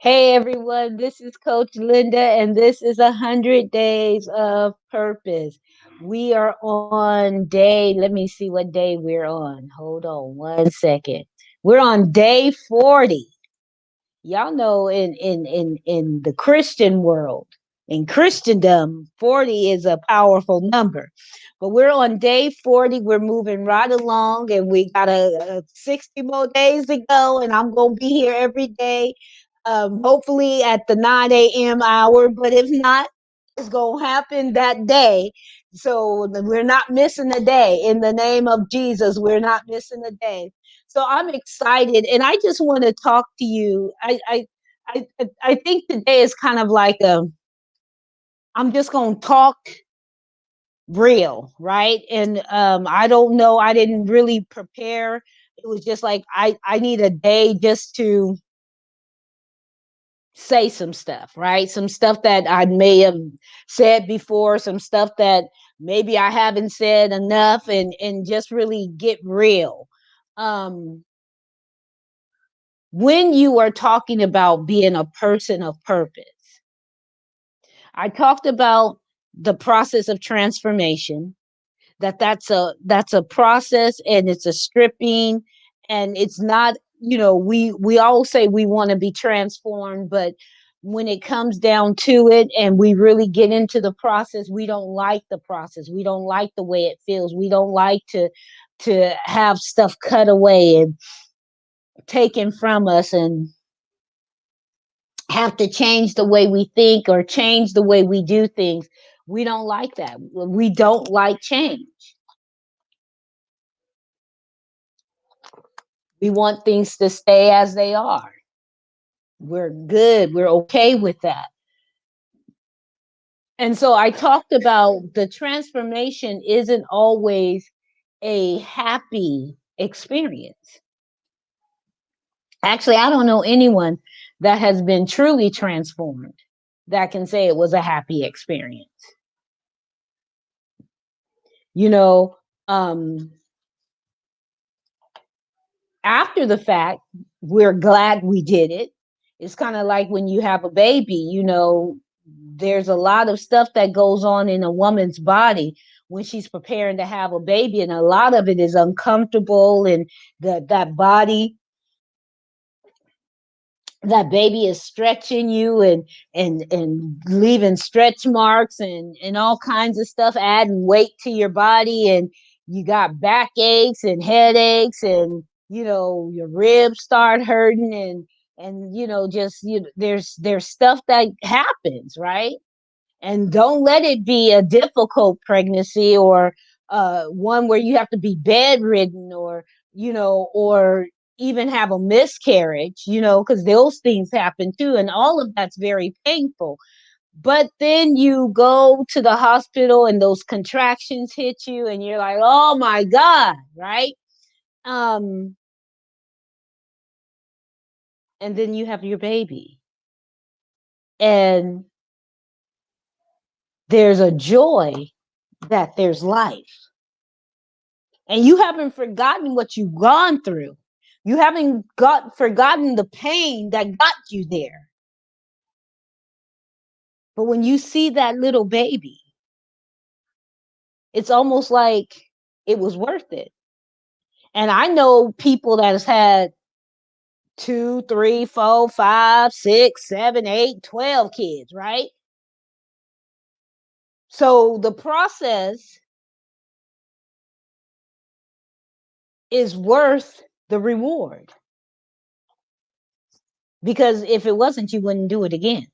Hey everyone, this is Coach Linda, and this is 100 Days of Purpose. We are on day, let me see what day we're on. Hold on 1 second. We're on day 40. Y'all know in the Christian world, in Christendom, 40 is a powerful number. But we're on day 40. We're moving right along, and we got a 60 more days to go. And I'm going to be here every day, hopefully at the 9 a.m. hour. But if not, it's going to happen that day. So we're not missing a day. In the name of Jesus, we're not missing a day. So I'm excited, and I just want to talk to you. I think today is kind of like a. I'm just going to talk real, right? And I don't know. I didn't really prepare. It was just like I need a day just to say some stuff, right? Some stuff that I may have said before, some stuff that maybe I haven't said enough, and just really get real. Um, when you are talking about being a person of purpose, I talked about the process of transformation, that's a process, and it's a stripping, and it's not, we all say we want to be transformed, but when it comes down to it and we really get into the process, we don't like the process. We don't like the way it feels. We don't like to have stuff cut away and taken from us, and have to change the way we think or change the way we do things. We don't like that. We don't like change. We want things to stay as they are. We're good. We're okay with that. And so I talked about the transformation isn't always a happy experience. Actually, I don't know anyone that has been truly transformed that can say it was a happy experience. You know, um, after the fact, we're glad we did it. It's kind of like when you have a baby, there's a lot of stuff that goes on in a woman's body when she's preparing to have a baby, and a lot of it is uncomfortable, and that body, that baby is stretching you, and leaving stretch marks, and all kinds of stuff, adding weight to your body, and you got backaches and headaches, and your ribs start hurting, and just there's stuff that happens, right? And don't let it be a difficult pregnancy, or one where you have to be bedridden, or even have a miscarriage, because those things happen too, and all of that's very painful. But then you go to the hospital and those contractions hit you, and you're like, oh my God, right? um and then you have your baby, and there's a joy that there's life, and you haven't forgotten what you've gone through. You haven't got forgotten the pain that got you there. But when you see that little baby, it's almost like it was worth it. And I know people that has had two, three, four, five, six, seven, eight, 12 kids, right? So the process is worth the reward, because if it wasn't, you wouldn't do it again.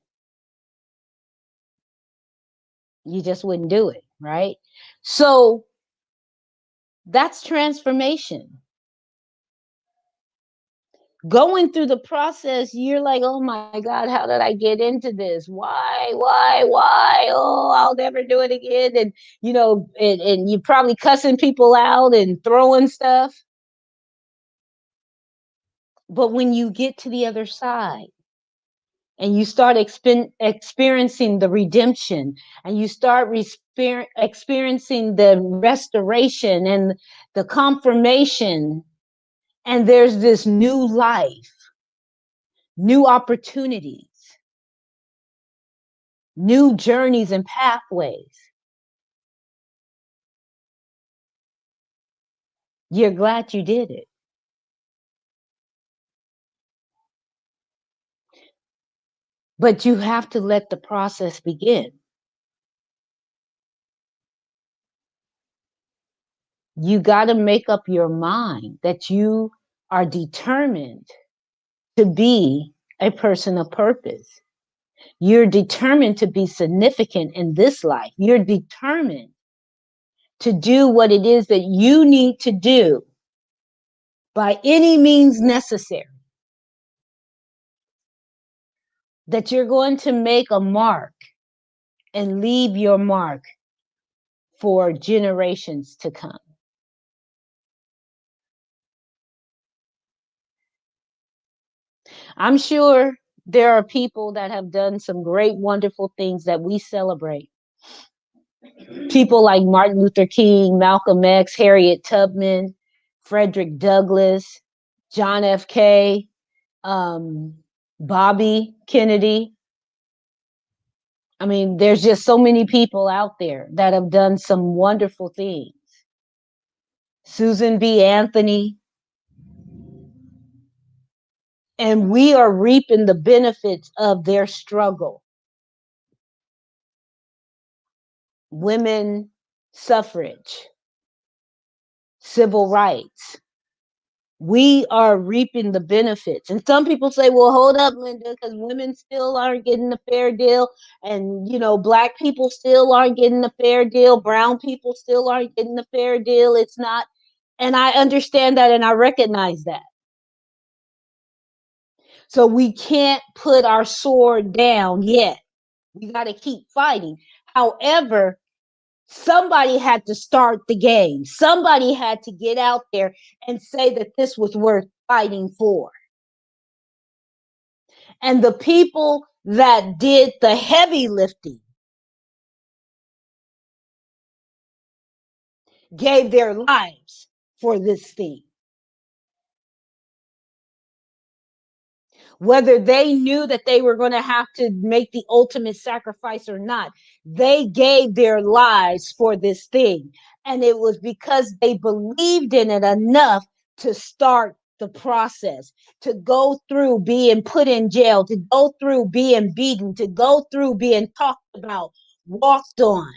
You just wouldn't do it, right? So that's transformation. Going through the process, you're like, oh my God, how did I get into this? Why? Oh, I'll never do it again. And, and you're probably cussing people out and throwing stuff. But when you get to the other side and you start experiencing the redemption, and you start experiencing the restoration and the confirmation, and there's this new life, new opportunities, new journeys and pathways. You're glad you did it. But you have to let the process begin. You got to make up your mind that you are determined to be a person of purpose. You're determined to be significant in this life. You're determined to do what it is that you need to do by any means necessary. That you're going to make a mark and leave your mark for generations to come. I'm sure there are people that have done some great, wonderful things that we celebrate. People like Martin Luther King, Malcolm X, Harriet Tubman, Frederick Douglass, John F. K., um, Bobby Kennedy. I mean, there's just so many people out there that have done some wonderful things. Susan B. Anthony. And we are reaping the benefits of their struggle. Women suffrage, civil rights. We are reaping the benefits. And some people say, well, hold up, Linda, because women still aren't getting a fair deal. And, black people still aren't getting a fair deal. Brown people still aren't getting a fair deal. It's not. And I understand that and I recognize that. So we can't put our sword down yet. We got to keep fighting. However, somebody had to start the game. Somebody had to get out there and say that this was worth fighting for. And the people that did the heavy lifting gave their lives for this thing. Whether they knew that they were going to have to make the ultimate sacrifice or not, they gave their lives for this thing. And it was because they believed in it enough to start the process, to go through being put in jail, to go through being beaten, to go through being talked about, walked on,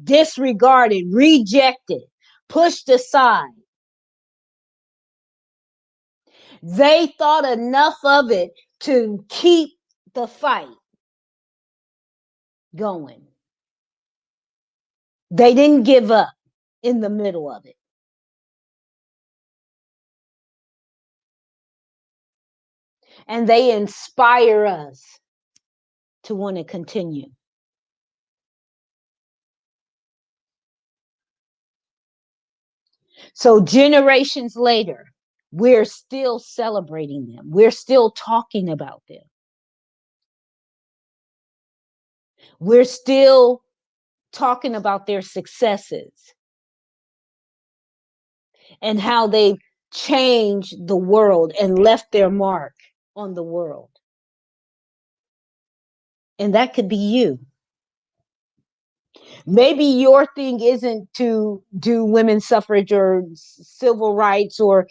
disregarded, rejected, pushed aside. They thought enough of it to keep the fight going. They didn't give up in the middle of it. And they inspire us to want to continue. So generations later, we're still celebrating them. We're still talking about them. We're still talking about their successes and how they've changed the world and left their mark on the world. And that could be you. Maybe your thing isn't to do women's suffrage or civil rights or,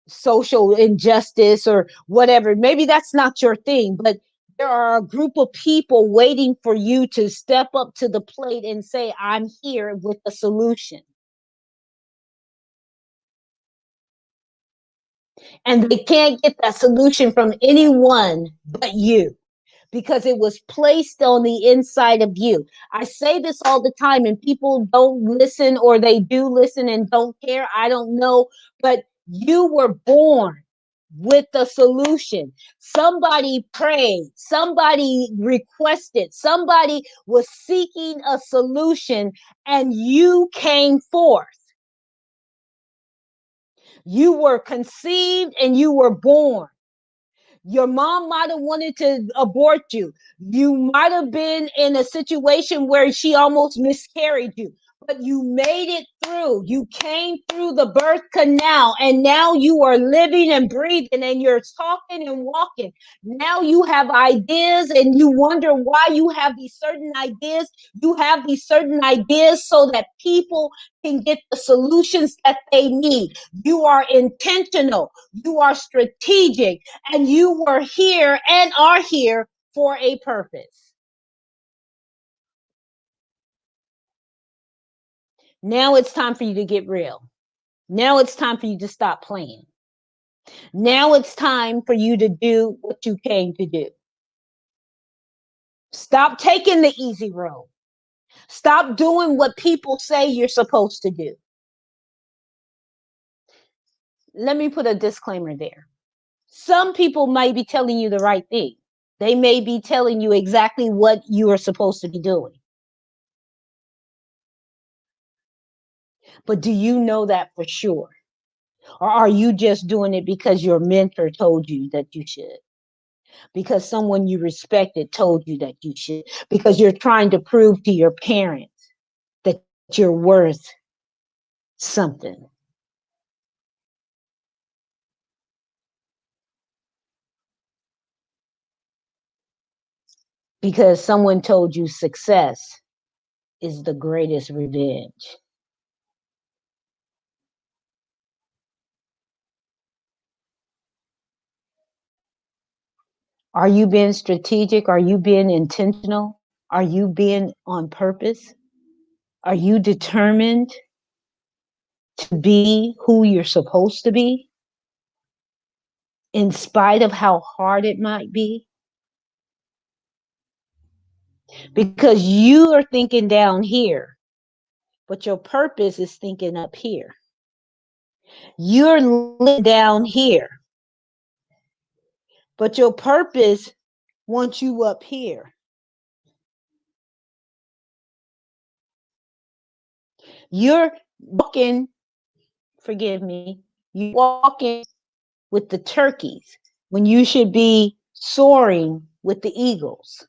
social injustice or whatever. Maybe that's not your thing, but there are a group of people waiting for you to step up to the plate and say, I'm here with a solution. And they can't get that solution from anyone but you, because it was placed on the inside of you. I say this all the time and people don't listen, or they do listen and don't care. I don't know, but you were born with the solution. Somebody prayed, somebody requested, somebody was seeking a solution, and you came forth. You were conceived and you were born. Your mom might have wanted to abort you. You might have been in a situation where she almost miscarried you. but you made it through. You came through the birth canal, and now you are living and breathing, and you're talking and walking. Now you have ideas, and you wonder why you have these certain ideas. You have these certain ideas so that people can get the solutions that they need. You are intentional, you are strategic, and you were here and are here for a purpose. Now it's time for you to get real. Now it's time for you to stop playing. Now it's time for you to do what you came to do. Stop taking the easy road. Stop doing what people say you're supposed to do. Let me put a disclaimer there. Some people might be telling you the right thing. They may be telling you exactly what you are supposed to be doing. But do you know that for sure? Or are you just doing it because your mentor told you that you should? Because someone you respected told you that you should? Because you're trying to prove to your parents that you're worth something? Because someone told you success is the greatest revenge. Are you being strategic? Are you being intentional? Are you being on purpose? Are you determined to be who you're supposed to be in spite of how hard it might be? Because you are thinking down here, but your purpose is thinking up here. You're living down here, but your purpose wants you up here. You're walking, forgive me, you're walking with the turkeys when you should be soaring with the eagles.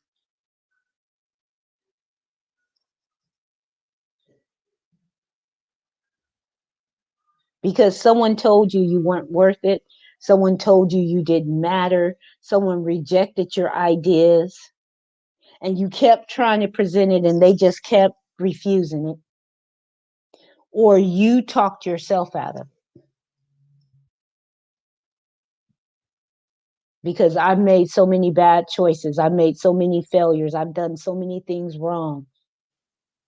Because someone told you you weren't worth it. Someone told you you didn't matter. Someone rejected your ideas, and you kept trying to present it and they just kept refusing it. Or you talked yourself out of it. Because I've made so many bad choices. I've made so many failures. I've done so many things wrong.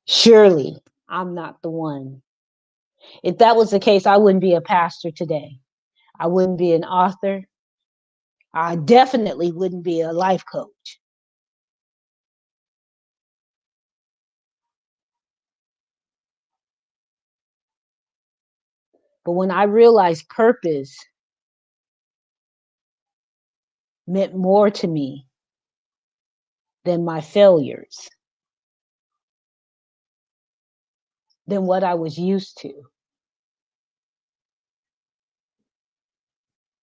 Surely I'm not the one. If that was the case, I wouldn't be a pastor today. I wouldn't be an author. I definitely wouldn't be a life coach. But when I realized purpose meant more to me than my failures, than what I was used to,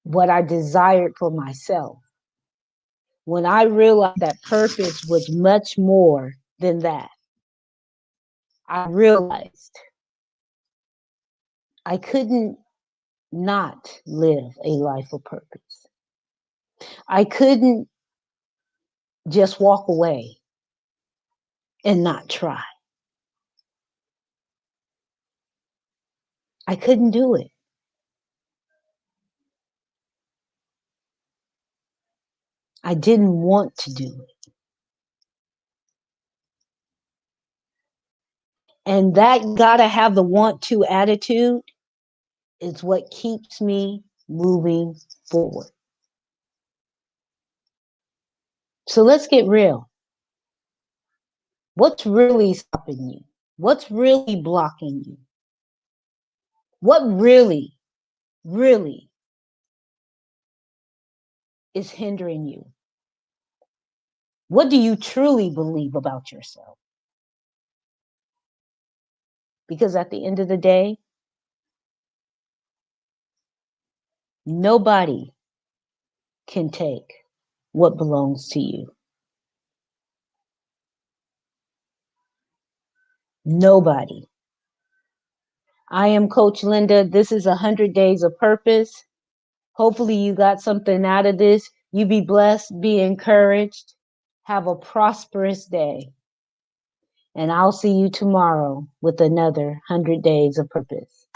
what I desired for myself, when I realized that purpose was much more than that, I realized I couldn't not live a life of purpose. I couldn't just walk away and not try. I couldn't do it. I didn't want to do it. And that gotta have the want to attitude is what keeps me moving forward. So let's get real. What's really stopping you? What's really blocking you? What really, really is hindering you? What do you truly believe about yourself? Because at the end of the day, nobody can take what belongs to you. Nobody. I am Coach Linda. This is 100 Days of Purpose. Hopefully, you got something out of this. You be blessed, be encouraged. Have a prosperous day. And I'll see you tomorrow with another 100 Days of Purpose.